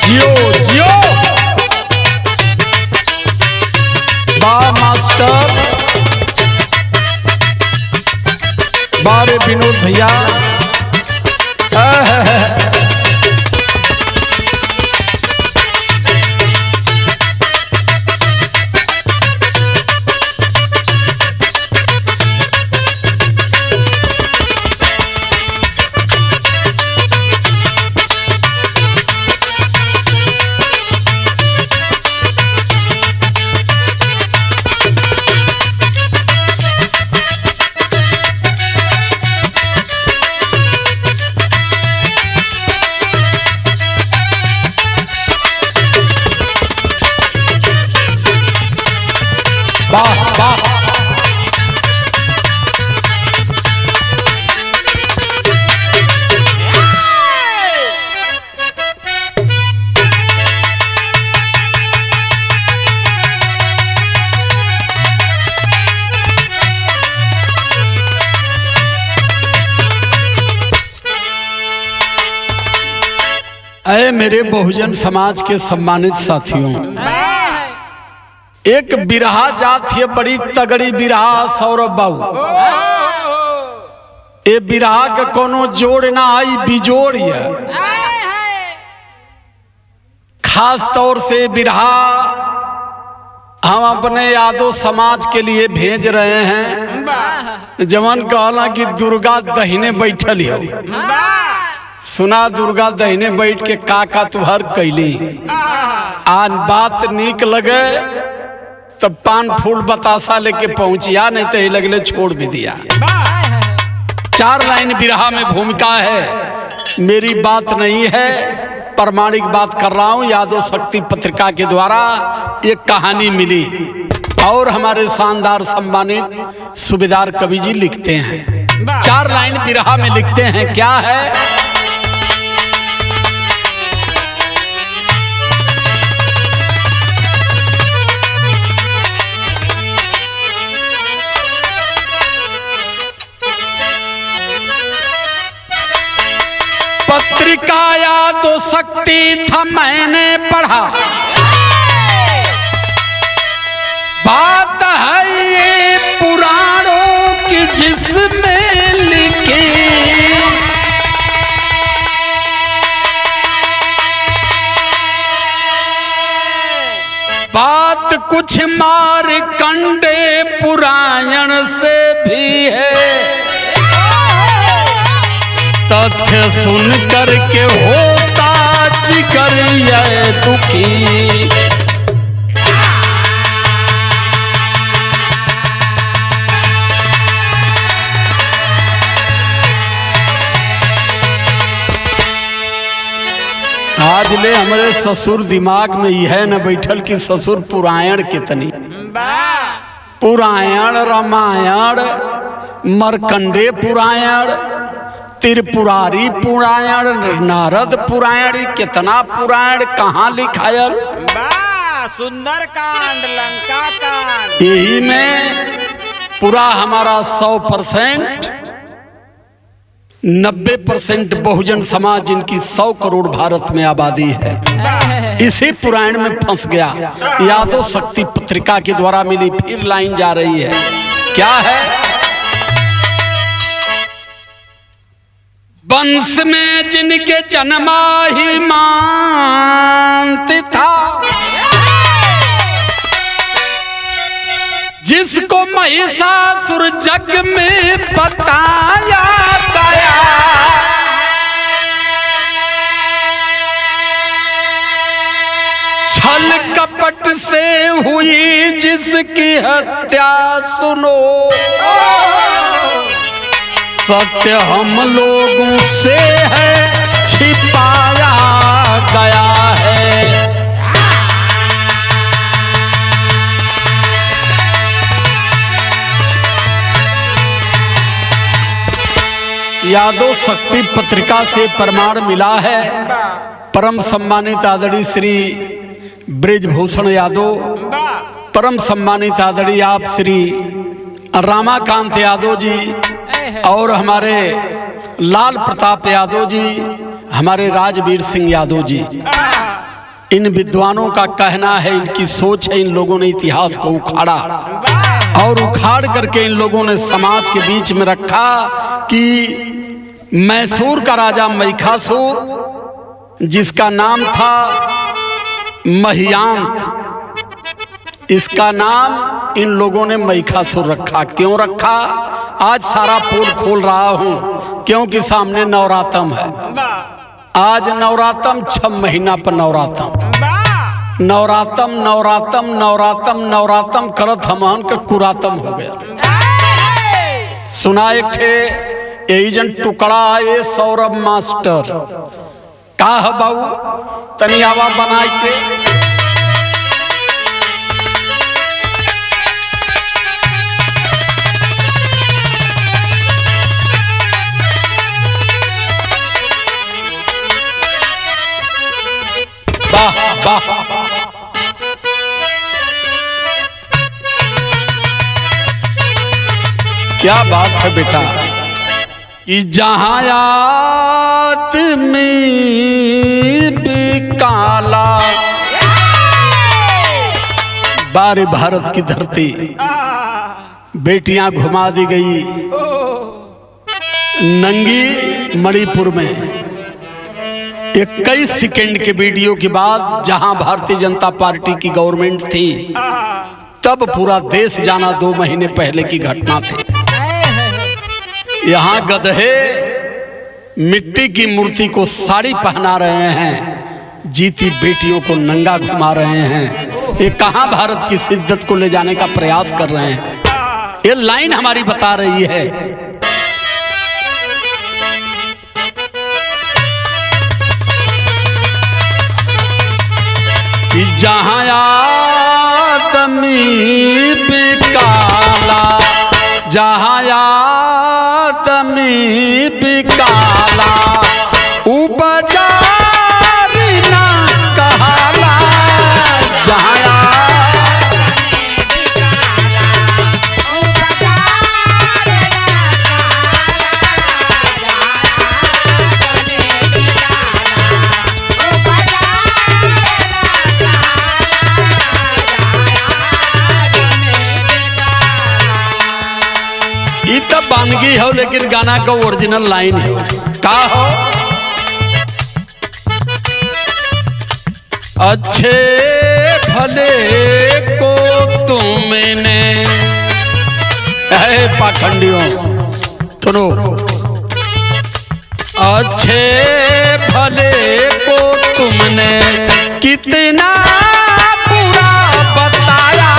जियो जियो वाह मास्टर, बारे विनोद भैया। वाह वाह अरे मेरे बहुजन समाज के सम्मानित साथियों, एक बिरहा जात है, बड़ी तगड़ी बिरहा सौरभ बाबू। ये बिरहा के कोनो जोड़ ना आई, बिजोड़ है। खास तौर से बिरहा हम अपने यादव समाज के लिए भेज रहे हैं। जवन कहला कि दुर्गा दहिने बैठल हो, सुना दुर्गा दहिने बैठ के का तुहर कैली। आन बात नीक लगे तब पान फूल बतासा लेके पहुंचिया, नहीं तो लगले छोड़ भी दिया। 4 लाइन बिरहा में भूमिका है, मेरी बात नहीं है, प्रमाणिक बात कर रहा हूं। यादव शक्ति पत्रिका के द्वारा एक कहानी मिली और हमारे शानदार सम्मानित सूबेदार कवि जी लिखते हैं। 4 लाइन बिरहा में लिखते हैं, क्या है? पत्रिका यादव शक्ति था, मैंने पढ़ा, बात है ये पुराणों की जिसमें लिखी, बात कुछ मारकंडे पुराण से भी है। तथ्य सुन कर के होता जिगर ये दुखी, आज ले हमारे ससुर दिमाग में यह न बैठल कि ससुर पुराण कितनी, पुराण रामायण, मरकंडे पुराण, त्रिपुरारी पुराण, नारद पुराण, कितना पुराण कहाँ लिखायल। सुंदर कांड, लंका कांड, यही में पूरा हमारा 100% 90% बहुजन समाज जिनकी 100 करोड़ भारत में आबादी है, इसी पुराण में फंस गया। यादव शक्ति पत्रिका के द्वारा मिली फिर लाइन जा रही है, क्या है? वंश में जिनके जन्मा ही मांत था, जिसको महिषासुर जग में बताया गया, छल कपट से हुई जिसकी हत्या सुनो, सत्य हम लोगों से है छिपाया गया है। यादव शक्ति पत्रिका से प्रमाण मिला है। परम सम्मानित आदरणीय श्री ब्रिजभूषण यादव, परम सम्मानित आदरणीय आप श्री रामाकांत यादव जी और हमारे लाल प्रताप यादव जी, हमारे राजवीर सिंह यादव जी, इन विद्वानों का कहना है, इनकी सोच है, इन लोगों ने इतिहास को उखाड़ा और उखाड़ करके इन लोगों ने समाज के बीच में रखा कि मैसूर का राजा महिषासुर, जिसका नाम था महियांत, इसका नाम इन लोगों ने महिषासुर रखा। क्यों रखा? आज सारा पोल खोल रहा हूं, क्योंकि सामने नवरात्रम है। आज नवरात्रम 6 महीना पर नवरात्रम करत हमहन का कुरातम हो गया। सुना एक ठे एजन टुकड़ा ये सौरभ मास्टर का है बाबू, तनी आवा बनाए के वाह वाह। क्या बात है बेटा कि जहां आदमी काला, बारे भारत की धरती बेटियां घुमा दी गई नंगी मणिपुर में। 21 सेकेंड के वीडियो के बाद जहां भारतीय जनता पार्टी की गवर्नमेंट थी, तब पूरा देश जाना 2 महीने पहले की घटना थी। यहाँ गधे मिट्टी की मूर्ति को साड़ी पहना रहे हैं, जीती बेटियों को नंगा घुमा रहे हैं। ये कहां भारत की शिद्दत को ले जाने का प्रयास कर रहे हैं? ये लाइन हमारी बता रही है। जहां आदमी काला, जहां आदमी काला, उपजारी ना कहाला। जहां बानगी हो, लेकिन गाना का ओरिजिनल लाइन है का हो, अच्छे भले को तुमने, पाखंडियों सुनो, अच्छे भले को तुमने कितना बुरा बताया।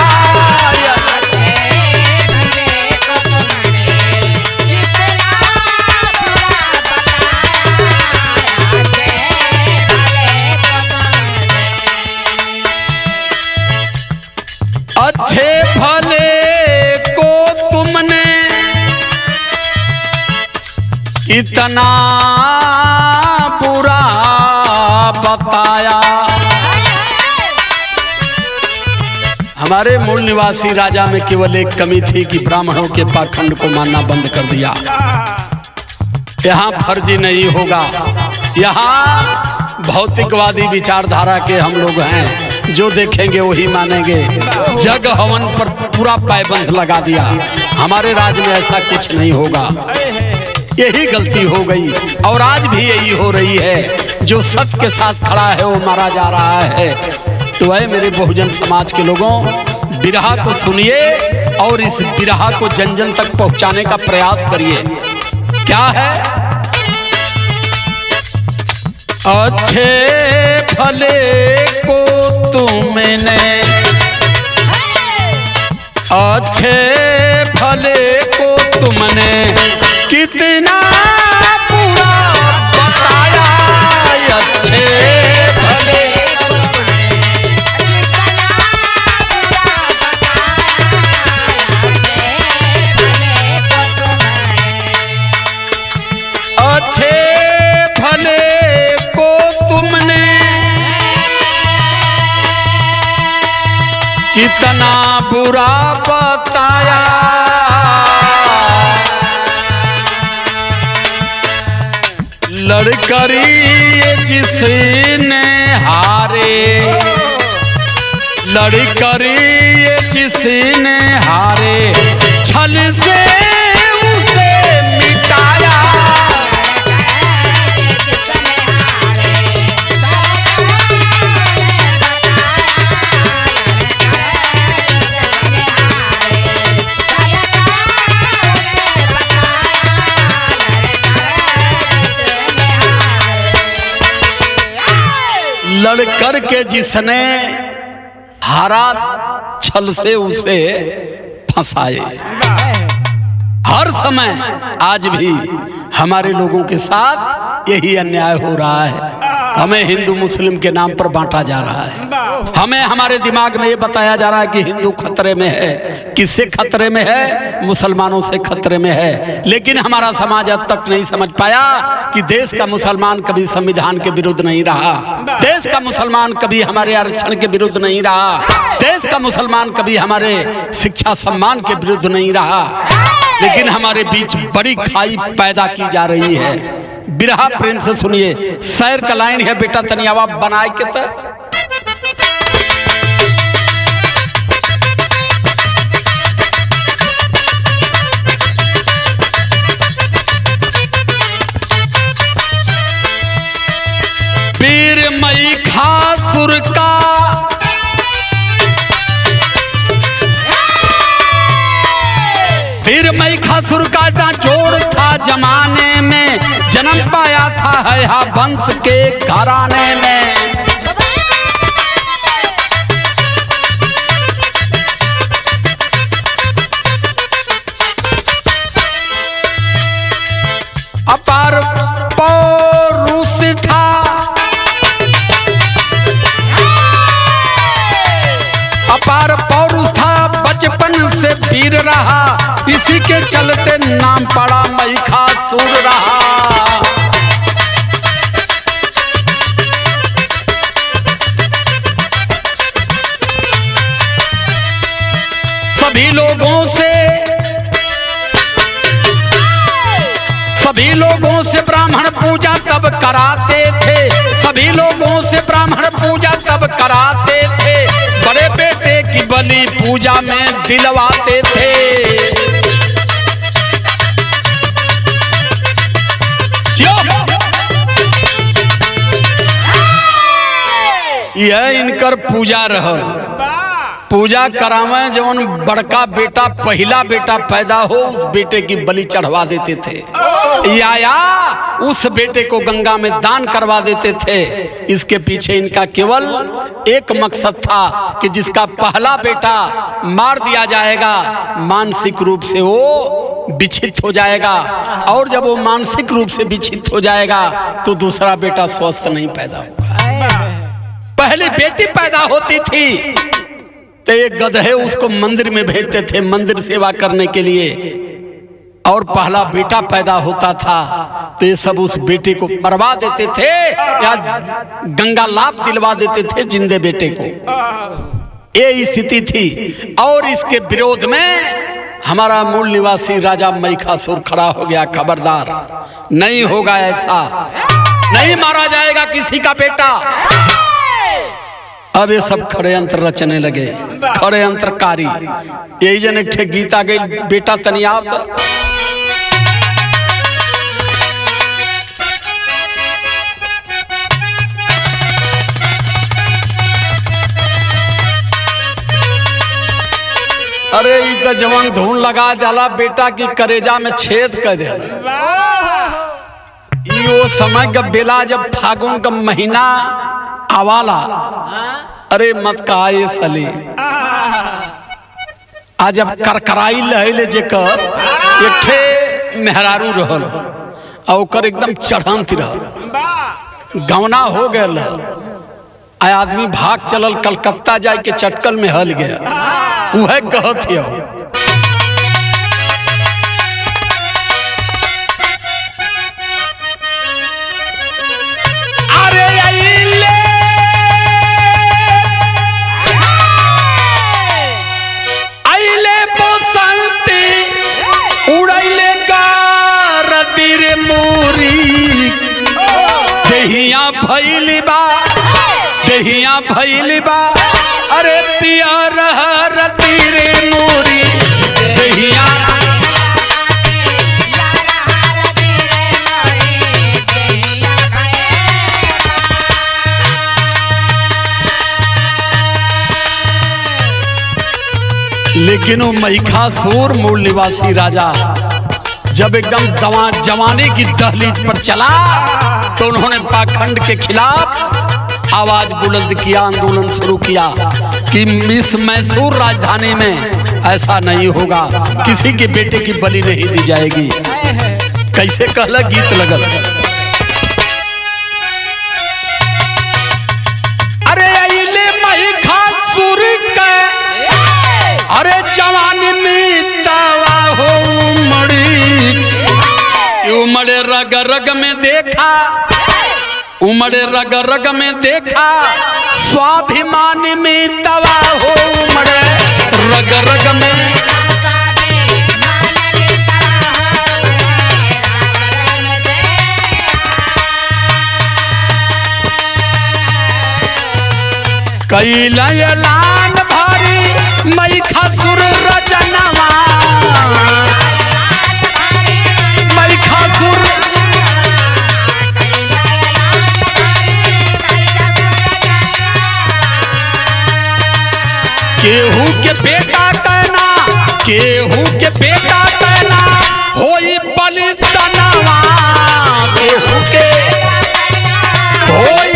अच्छे भले को तुमने इतना बुरा बताया। हमारे मूल निवासी राजा में केवल एक कमी थी कि ब्राह्मणों के पाखंड को मानना बंद कर दिया। यहाँ फर्जी नहीं होगा, यहाँ भौतिकवादी विचारधारा के हम लोग हैं, जो देखेंगे वही मानेंगे। जग हवन पर पूरा पाबंद लगा दिया। हमारे राज्य में ऐसा कुछ नहीं होगा। यही गलती हो गई और आज भी यही हो रही है। जो सत्य के साथ खड़ा है वो मारा जा रहा है। तो है मेरे बहुजन समाज के लोगों, बिरहा को सुनिए और इस बिरहा को जन जन तक पहुंचाने का प्रयास करिए। क्या है? अच्छे भले को तुमने, अच्छे भले को तुमने कितना बुरा बताया। अच्छे भले अच्छे भले को तुमने कितना बुरा बताया। लड़करी जिसने हारे, लड़करी जिसने हारे, छल से उसे मिटाया। लड़कर के जिसने हारा, छल से उसे फंसाए। हर समय आज भी हमारे लोगों के साथ यही अन्याय हो रहा है। हमें हिंदू मुस्लिम के नाम पर बांटा जा रहा है। हमें हमारे दिमाग में ये बताया जा रहा है कि हिंदू खतरे में है। किससे खतरे में है? मुसलमानों से खतरे में है। लेकिन हमारा समाज अब तक नहीं समझ पाया कि देश का मुसलमान कभी संविधान के विरुद्ध नहीं रहा, देश का मुसलमान कभी हमारे आरक्षण के विरुद्ध नहीं रहा, देश का मुसलमान कभी हमारे शिक्षा सम्मान के विरुद्ध नहीं रहा। लेकिन हमारे बीच बड़ी खाई पैदा की जा रही है। बिरहा प्रेम से सुनिए, शहर का लाइन है बेटा तनियावा बनाए के तो पीर मई खासुर का पीर मई खासुर का जोड़ था जमाने में, जन्म पाया था है वंश के घराने में। अपार पौरुष था, अपार पौरुष था, बचपन से वीर रहा, इसी के चलते नाम पड़ा मई खासुर रहा। सभी लोगों से ब्राह्मण पूजा तब कराते थे, सभी लोगों से ब्राह्मण पूजा तब कराते थे, बड़े बेटे की बलि पूजा में दिलवाते थे। यह इनकर पूजा रहल। पूजा करावे जवन बड़का बेटा पहला बेटा पैदा हो, उस बेटे की बलि चढ़वा देते थे, या उस बेटे को गंगा में दान करवा देते थे। इसके पीछे इनका केवल एक मकसद था कि जिसका पहला बेटा मार दिया जाएगा, मानसिक रूप से वो विक्षिप्त हो जाएगा, और जब वो मानसिक रूप से विक्षिप्त हो जाएगा तो दूसरा बेटा स्वस्थ नहीं पैदा होगा। पहली बेटी पैदा होती थी तो एक गधे उसको मंदिर में भेजते थे मंदिर सेवा करने के लिए, और पहला बेटा पैदा होता था तो ये सब उस बेटे को मरवा देते थे या गंगा लाभ दिलवा देते थे जिंदे बेटे को। ये स्थिति थी, और इसके विरोध में हमारा मूल निवासी राजा महिषासुर खड़ा हो गया, खबरदार नहीं होगा ऐसा, नहीं मारा जाएगा किसी का बेटा। अब ये सब खड़े यंत्र रचने लगे, खड़े यंत्रकारी। यही जन एक गीत आ गई, बेटा तनिया अरे तो जवान धून लगा जाला बेटा की करेजा में छेद कर दे। वो समय का बेला जब फागुन का महीना आवाला, अरे मत कहा ये सली आज जब करकराई लहले जेकर एक ठे मेहरारू रहल और ओकर एकदम चढ़ंत रहल, गवना हो गया, आदमी भाग चलल कलकत्ता जाए के चटकल में हल गया। वह कहत हो भइली बा देहिया भइली बा अरे पिया रहती रे मोरी देहिया लेकिन वो महिषासुर मूल निवासी राजा जब एकदम जवानी की दहलीज पर चला तो उन्होंने पाखंड के खिलाफ आवाज बुलंद किया, आंदोलन शुरू किया कि इस मैसूर राजधानी में ऐसा नहीं होगा, किसी के बेटे की बलि नहीं दी जाएगी। कैसे कहला गीत लगल, अरे अइले महिषासुर के अरे जवानी में तवा हो उमड़े रग रग में देखा, उमड़े रग रग में देखा स्वाभिमान में तवा हो उमड़े रग रग में। कैला ऐलान भारी महिषासुर रजनवा महिषासुर केहू के बेटा कहना, केहू के बेटा कहना होई बलि तनवा, केहू के होई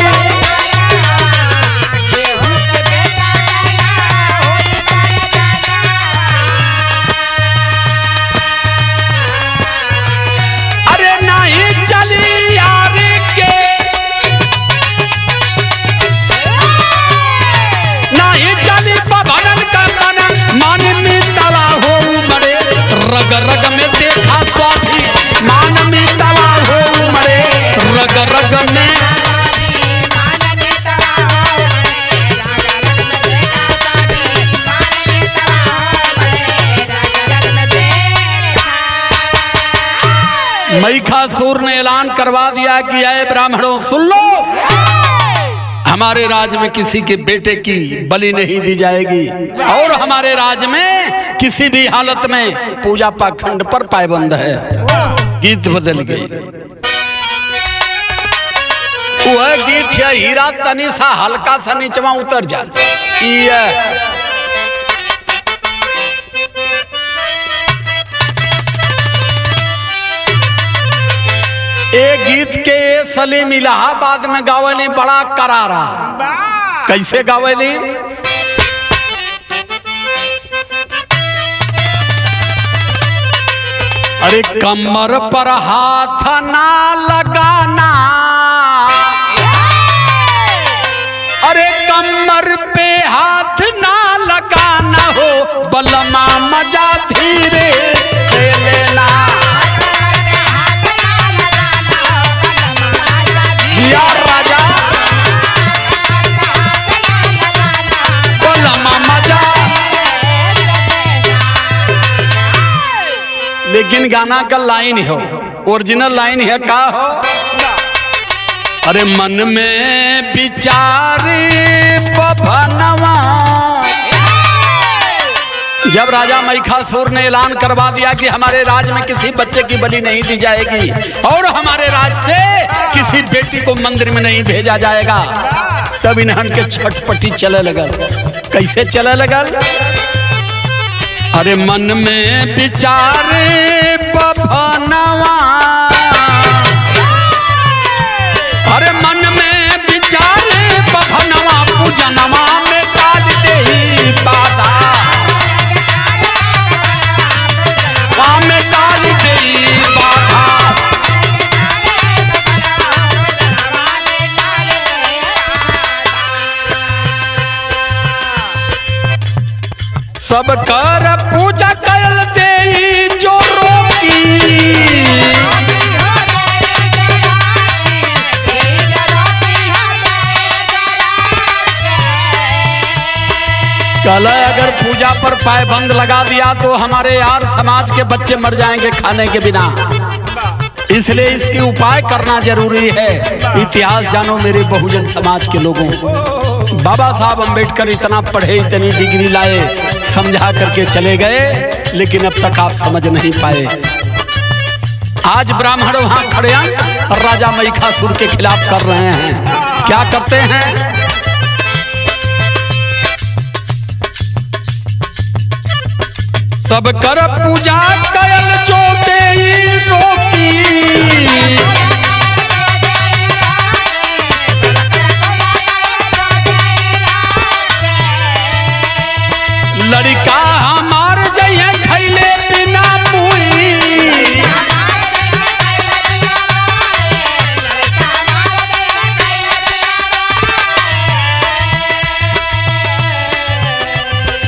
रग रग में देखा स्वाभी मान में तवा हो मरे रग रग में। महिषासुर ने ऐलान करवा दिया कि आए ब्राह्मणों सुन लो, हमारे राज्य में किसी के बेटे की बलि नहीं दी जाएगी और हमारे राज्य में किसी भी हालत में पूजा पाखंड पर पाबंद है। गीत बदल गई, वह गीत है हीरा तनी सा हल्का सा नीचवा उतर जा। एक गीत के सलीम इलाहाबाद में गावली बड़ा करारा, कैसे गावली, अरे कमर पर हाथ ना लगाना, अरे कमर पे हाथ ना लगाना हो बलमा मजा धीरे से लेना। जिया राजा बलमा मजा, लेकिन गाना का लाइन हो, ओरिजिनल लाइन है का हो, अरे मन में विचारी बभनवा। जब राजा महिषासुर ने ऐलान करवा दिया कि हमारे राज्य में किसी बच्चे की बलि नहीं दी जाएगी और हमारे राज्य से किसी बेटी को मंदिर में नहीं भेजा जाएगा, तब इन्हन के छटपटी चले लगल। कैसे चले लगल, अरे मन में विचारे बभनवा, अरे मन में विचारे बभनवा पूजनवा में डाल दे बाधा, में डाल दे बाधा। सब कर पूजा कर दे जो रोकी, कल अगर पूजा पर पाबंद लगा दिया तो हमारे यार समाज के बच्चे मर जाएंगे खाने के बिना, इसलिए इसकी उपाय करना जरूरी है। इतिहास जानो मेरे बहुजन समाज के लोगों। बाबा साहब अम्बेडकर इतना पढ़े, इतनी डिग्री लाए, समझा करके चले गए, लेकिन अब तक आप समझ नहीं पाए। आज ब्राह्मण वहां खड़े हैं राजा महिषासुर के खिलाफ कर रहे हैं। क्या करते हैं? सब कर पूजा कयल जोते रोकी, लड़का हमार जइए खैले बिना मुई।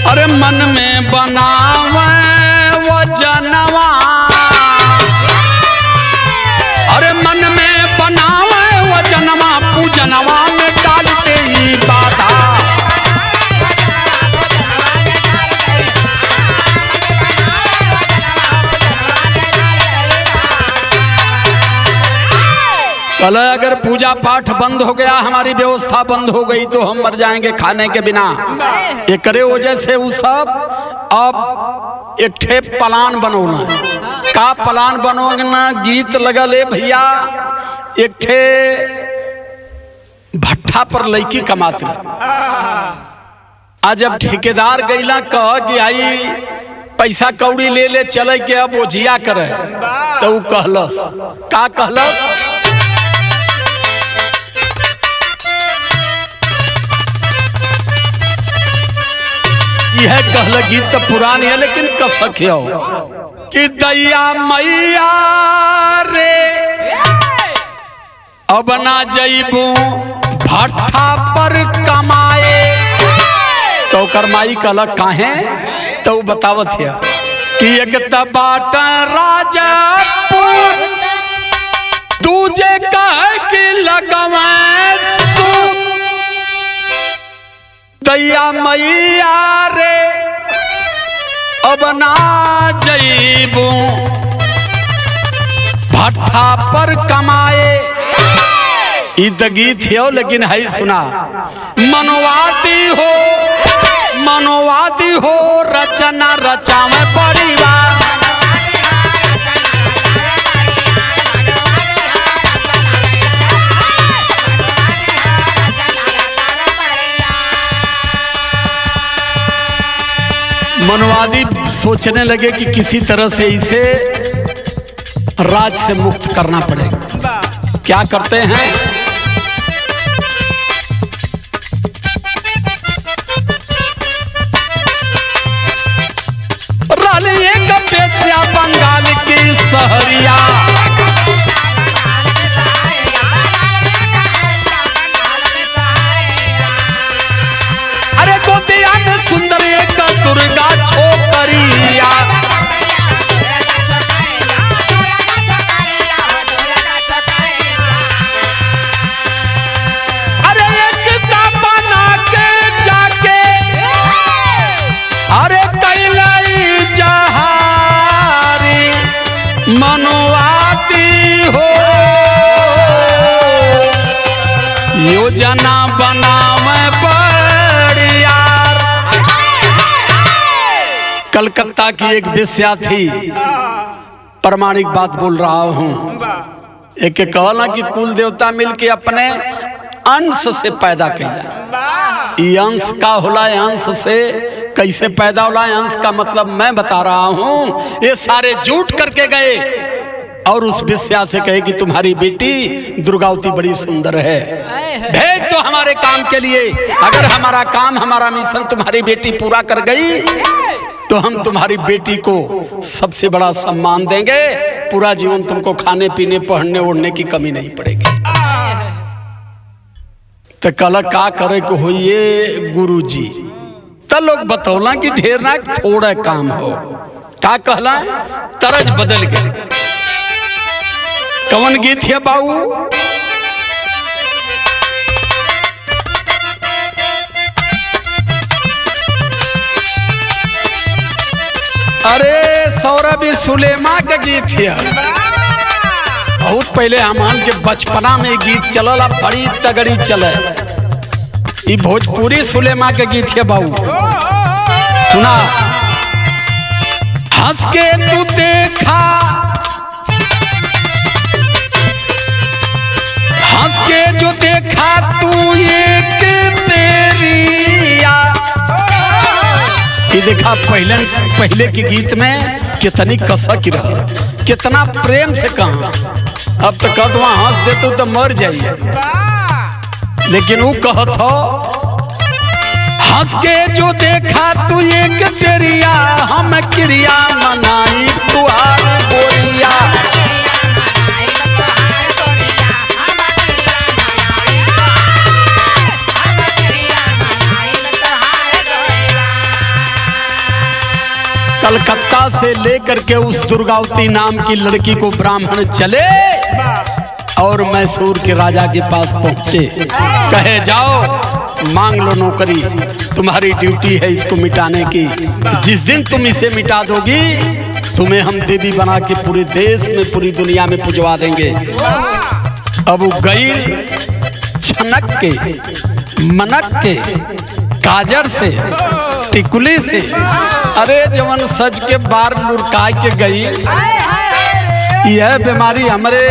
अरे मन में बनावे वो जनवा, अरे मन में बनावे वो जनवा, पूजनवा में डालते ही बाधा। कल अगर पूजा पाठ बंद हो गया, हमारी व्यवस्था बंद हो गई, तो हम मर जाएंगे खाने के बिना। एक वजह से वो सब अब एक ठे प्लान बनोना। का प्लान बनोना? गीत लगले भैया, एक ठे भट्ठा पर लड़की कमात रही। आज जब ठेकेदार गईला कह कि आई पैसा कौड़ी ले ले चले के अब ओझिया करे, तो वो कहलस का कहलस? यह कहल गीत तो पुरानी है, लेकिन कसक हो कि दैया मैया रे अब ना जइबू भट्ठा पर कमाए। तो करमाई कहल काहे? तो बतावत है कि एक बाट राजापुर, दूजे कह कि लगवाए सूत। दैया मैया रे अब ना जइबू भट्ठा पर कमाए। इत गीत हो, लेकिन है सुना। मनोवादी हो रचना रचावे परिवार। मनवादी सोचने लगे कि किसी तरह से इसे राज से मुक्त करना पड़ेगा। क्या करते हैं? रालिए का पेशिया बंगाल की सहरिया, अरे गोतिया में सुंदर एक दुर्गा छोकरिया। अरे एक का बना के जाके, अरे कैलाई जहारी मनवाती हो, योजना बनावे बढ़िया। कलकत्ता की एक वेश्या थी, प्रमाणिक बात बोल रहा हूँ। एक कहला कि कुल देवता मिलके अपने अंश से पैदा कैला। ये अंश का होला? अंश से कैसे पैदा होला? अंश का मतलब मैं बता रहा हूँ। ये सारे जुट करके गए और उस वेश्या से कहे कि तुम्हारी बेटी दुर्गावती बड़ी सुंदर है, भेज दो हमारे काम के लिए। अगर हमारा काम, हमारा मिशन तुम्हारी बेटी पूरा कर गई तो हम तुम्हारी बेटी को सबसे बड़ा सम्मान देंगे। पूरा जीवन तुमको खाने पीने पहनने ओढ़ने की कमी नहीं पड़ेगी। तो कल का करे को होइए गुरुजी? तो लोग बतौला कि ढेर ना थोड़ा काम हो। का कहला? तरज बदल गए। कौन गीत है बाबू? अरे सौरभी सुलेमा का गीत है। बहुत पहले हमान के बचपना में गीत चलला, बड़ी तगड़ी चले। ये भोजपुरी सुलेमा के गीत है बाबू, सुना। हंस के तू देखा, हंस के जो देखा तू एक तेरिया। ये देखा पहले के गीत में कितनी कसक रहा, कितना प्रेम से कहा। अब तो कदवा हंस दे तो मर जाइए, लेकिन वो कहत हो हंस के जो देखा तू एक तेरिया, हम क्रिया मनाई तुहार गोरिया। कलकत्ता से लेकर के उस दुर्गावती नाम की लड़की को ब्राह्मण चले और मैसूर के राजा के पास पहुंचे। कहे जाओ मांग लो नौकरी, तुम्हारी ड्यूटी है इसको मिटाने की। जिस दिन तुम इसे मिटा दोगी तुम्हें हम देवी बना के पूरे देश में, पूरी दुनिया में पुजवा देंगे। अब वो गई छनक के, मनक के, काजर से, टिकुली से, अरे जवन सज के बार लुरका के गई। यह बीमारी हमारे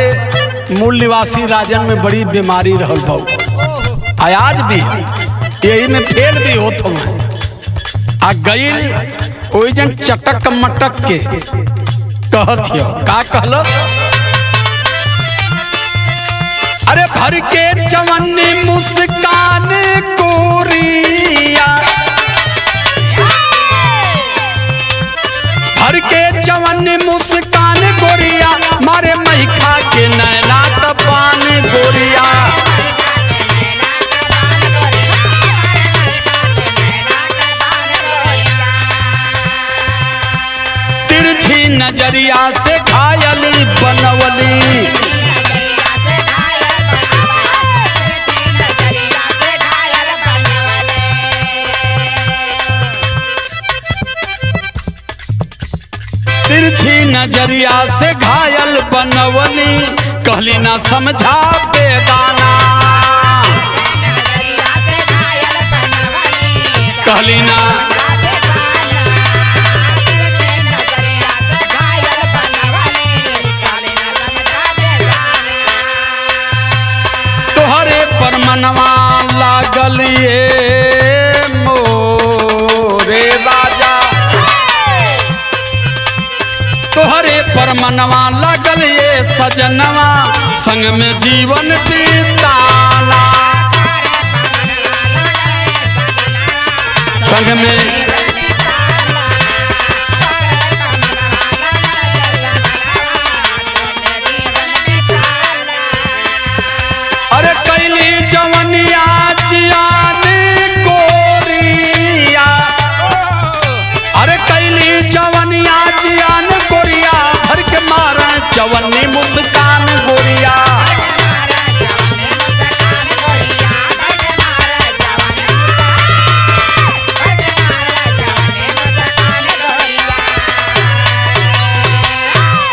मूल निवासी राजन में बड़ी बीमारी रहल भाऊ, आज भी यही में फेल भी होत हो। आ गई वही जन चटक मटक के कहत हो, का कहल? अरे भर के जवानी मुस्कान कोरिया, भर के जवानी मुस्कान गोरिया, मारे महिखा के नैना पान गोरिया। तिरछी नजरिया से घायल बनवली, तिरछी नजरिया से घायल बनवली, कहली ना समझा बेगाना, कहली ना तोहरे पर मनवा लागल ये मोरे राजा, तोहरे पर मनवा लगल ये सजनवा, संग में जीवन बीताना, संग में अरे कैली जवनिया जियान गोरिया, अरे कैली जवनिया जियान गोरिया, भर के मारा जवनी मुस्कान गोरिया।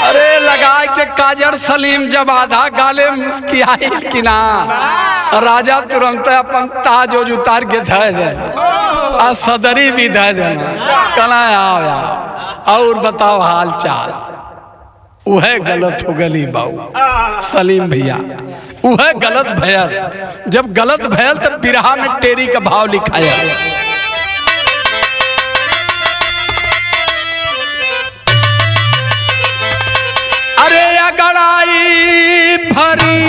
अरे लगा के काजर सलीम जब आधा गाले मुस्कियाई कि ना, राजा तुरंत अपन ताज और उतार के धर दे, आ सदरी भी धर देना, कला आओ यार और बताओ हाल चाल। वह गलत हो गली बाऊ सलीम भैया, वह गलत भयल। जब गलत भयल तब बिरहा में टेरी का भाव लिखाया। अरे अगड़ाई भरी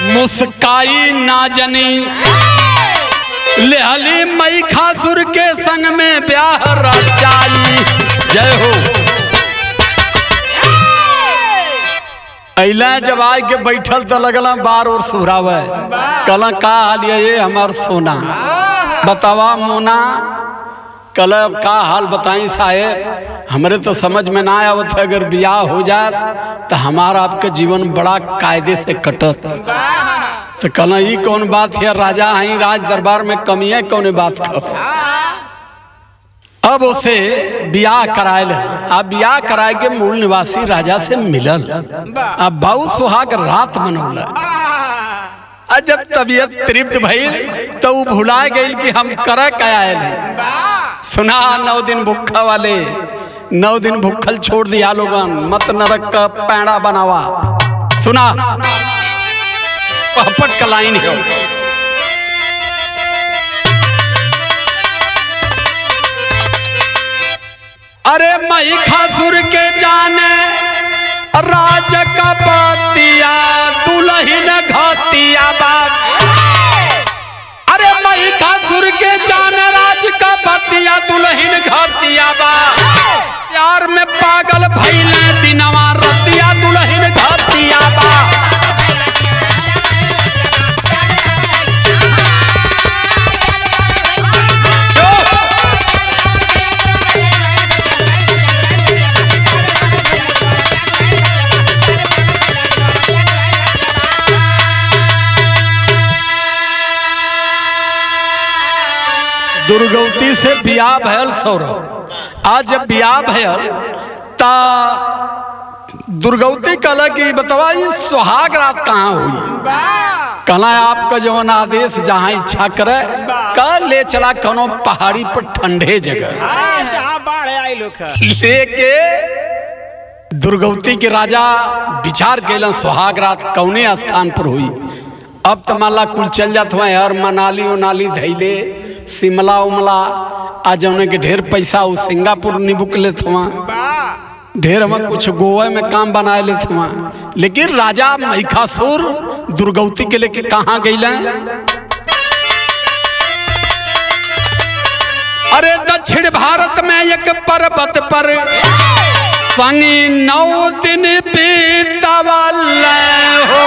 मुस्काई नाजनी, लेहली मई खासुर के संग में ब्याह रचाई। जय हो। अला जब आए के बैठल तो लगला बार और सुहरावे, कल का हाल ये हमार सोना बतावा मोना, कल का हाल बताई साहेब, हमरे तो समझ में ना आवत है। अगर ब्याह हो जाए तो हमारा आपका जीवन बड़ा कायदे से कटत। तो कहना ये कौन बात है, राजा आई राज दरबार में कमी है कौन बात का। अब उसे ब्याह करायल। अब ब्याह कराए के मूल निवासी राजा से मिलल। अब बहुत सुहाग रात मनौल। जब तबीयत तृप्त भइल तो वो भुला गई कि हम कर आयल है। सुना 9 दिन भूखा वाले 9 दिन भूखल छोड़ दिया लोगन, मत नरक का पैड़ा बनावा। सुना पहपट का लाइन है। अरे महिषासुर के जाने राज का बतिया दुल्हन घातिया बाप। अरे महिषासुर के जाने राज का बतिया दुल्हन घातिया बाप। प्यार में पागल भइले दिनवा रतिया दुल्हन घातिया बाप। दुर्गौती से बियाह भयल सौरभ। आज जब बियाह भयल ता दुर्गौती कहला कि बतावा ये सुहाग रात कहाँ हुई। कहला आपका जवन आदेश जहाँ इच्छा करे कल ले चला कोनो पहाड़ी पर ठंडे जगह लेके। दुर्गौती के राजा विचार कैलन सुहाग रात कौने स्थान पर हुई। अब तो माला कुल चल जात हुआ यार, मनाली उनाली धैले शिमला उमला आ जौने के ढेर पैसा उ सिंगापुर निबुक लेत हुआ, ढेर हम कुछ गोवा में काम बनाए लेत हुआ। लेकिन राजा महिषासुर दुर्गौती के लेके कहाँ गईले। अरे दक्षिण भारत में एक पर्वत पर संगी 9 दिन बीतवाले हो।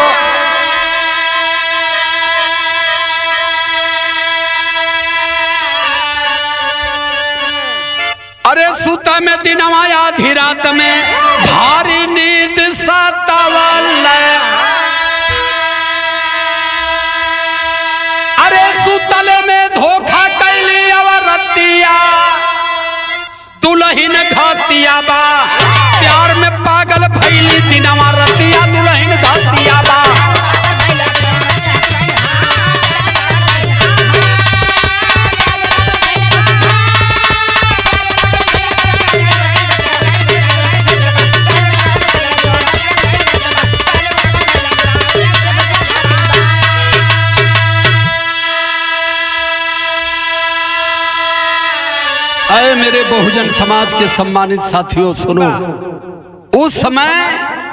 अरे सुता में दिनवा आधी रात में भारी नींद सतावले। अरे सुतले में धोखा कैली अवरतिया दुल्हन घातिया बा। प्यार में पागल भइली दिनवा रतिया दुल्हन घातिया बा। अरे मेरे बहुजन समाज के सम्मानित साथियों सुनो, उस समय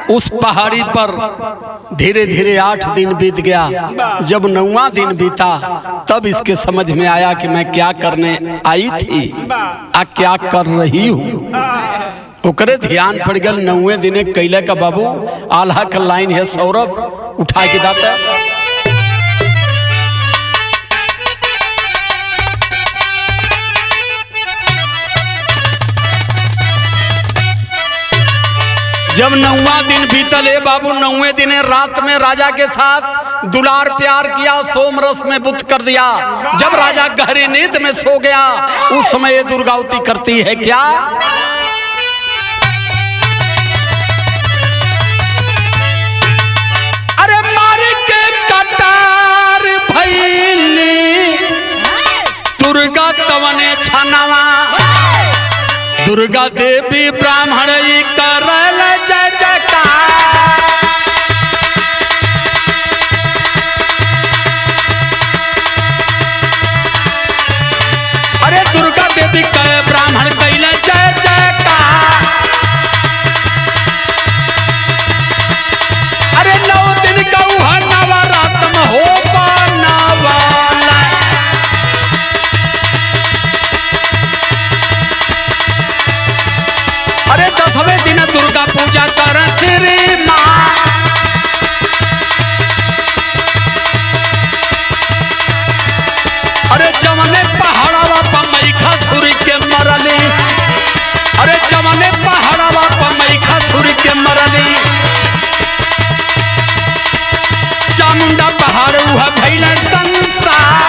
उस पहाड़ी पर धीरे धीरे 8 दिन बीत गया। जब 9वां दिन बीता तब इसके समझ में आया कि मैं क्या करने आई थी आ क्या कर रही हूँ। ओकरे ध्यान पड़ गया 9वें दिने कैला का बाबू आल्हा का लाइन है सौरभ उठा के दाता। जब 9वां दिन बीतल है बाबू, 9वें दिन रात में राजा के साथ दुलार प्यार किया, सोमरस में बुत कर दिया। जब राजा गहरी नींद में सो गया उस समय दुर्गौती करती है क्या। अरे मारी के कटार भैली दुर्गा तवने छनवा। दुर्गा देवी ब्राह्मण करल जय जयकार। अरे दुर्गा देवी के ब्राह्मण कैल जय जयकार। अरे 9 दिन का नवरात्र हो बनवाला। अरे 10वें दिन दुर्गा पूजा कर श्री माँ। अरे जमने पहाड़वा पर महिषासुर के मरली। अरे जमने पहाड़वा पर महिषासुर के मरली। चामुंडा पहाड़ हुआ भैल संसार।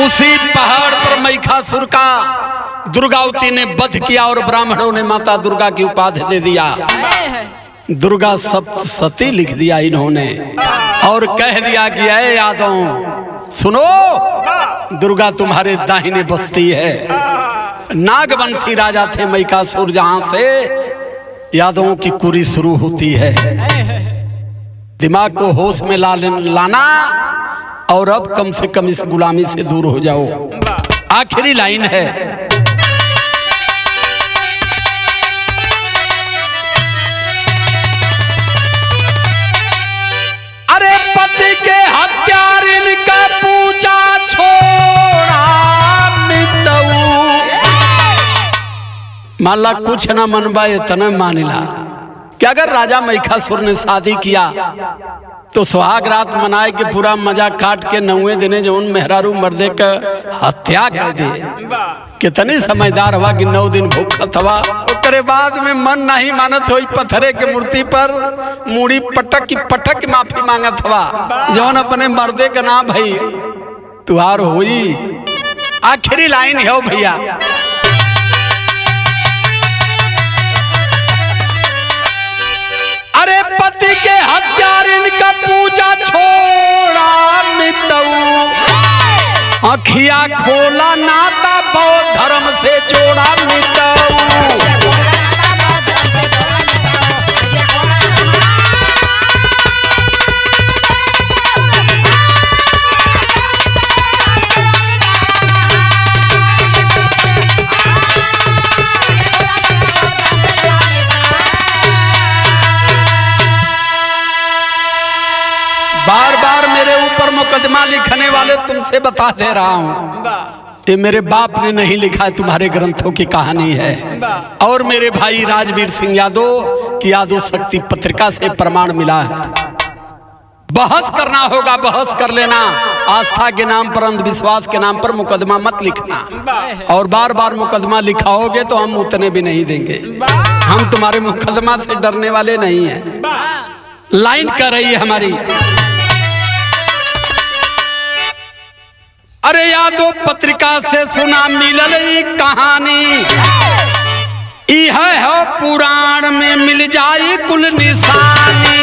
उसी पहाड़ पर महिषासुर का दुर्गावती ने वध किया और ब्राह्मणों ने माता दुर्गा की उपाधि दे दिया। दुर्गा सप्तशती लिख दिया इन्होंने और कह दिया कि ऐ यादव सुनो, दुर्गा तुम्हारे दाहिने बसती है। नागवंशी राजा थे महिषासुर, जहां से यादवों की कुरी शुरू होती है। दिमाग को होश में लाना और अब कम से कम इस गुलामी से दूर हो जाओ। आखिरी लाइन है, अरे पति के हत्यारिन का पूजा छोड़ा मितऊ। मान ला कुछ ना मनबा इतना मानिला कि अगर राजा महिषासुर ने शादी किया तो सुहाग रात मनाए के पूरा मजा काट के 9वें दिने जो उन मेहरारू मर्दे का हत्या कर दे। कितनी समझदार हवा कि 9 दिन भूखत हवा। उसके बाद में मन नहीं मानत हो, पत्थरे के मूर्ति पर मूड़ी पटक की माफी मांगत हवा, जौन अपने मर्दे का नाम भाई तुहार हुई। आखिरी लाइन है भैया, अरे पति के हत्यारिन का पूजा छोड़ा मितऊ। अखिया खोला नाता बौद्ध धर्म से जोड़ा मितऊ। बार बार मेरे ऊपर मुकदमा लिखने वाले तुमसे बता दे रहा हूँ, ये मेरे बाप ने नहीं लिखा है, तुम्हारे ग्रंथों की कहानी है। और मेरे भाई राजवीर सिंह यादव की यादव शक्ति पत्रिका से प्रमाण मिला है। बहस करना होगा, बहस कर लेना। आस्था के नाम पर, अंधविश्वास के नाम पर मुकदमा मत लिखना। और बार बार मुकदमा लिखाओगे तो हम उतने भी नहीं देंगे। हम तुम्हारे मुकदमा से डरने वाले नहीं हैं। लाइन कर रही है हमारी, अरे यादव पत्रिका से सुना मिलल कहानी, यह है पुराण में मिल जाए कुल निशानी।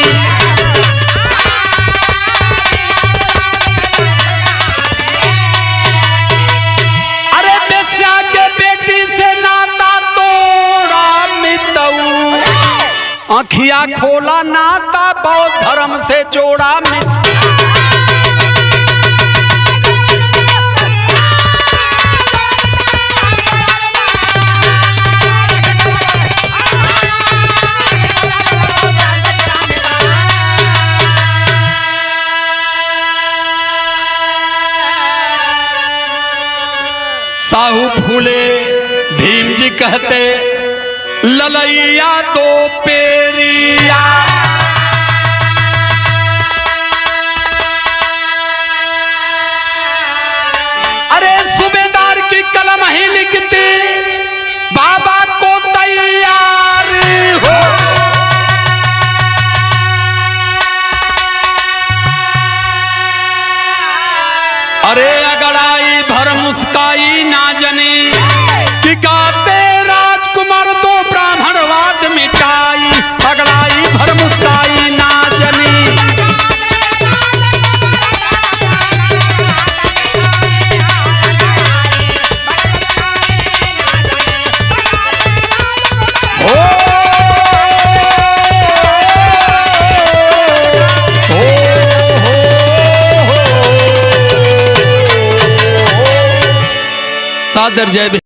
अरे बेस्या के बेटी से नाता तोड़ा मितऊ। अखिया खोला नाता बौद्ध धर्म से जोड़ा मितऊ। साहू फूले भीम जी कहते ललैया तो पेरिया। अरे सूबेदार की कलम ही लिखती बाबा को तैयार हो। अरे अगड़ाई भर मुस्काई ना जनी कि गाते राजकुमार तो ब्राह्मणवाद मिटाई। अगड़ाई भर मुस्काई ना जनी। सादर जय।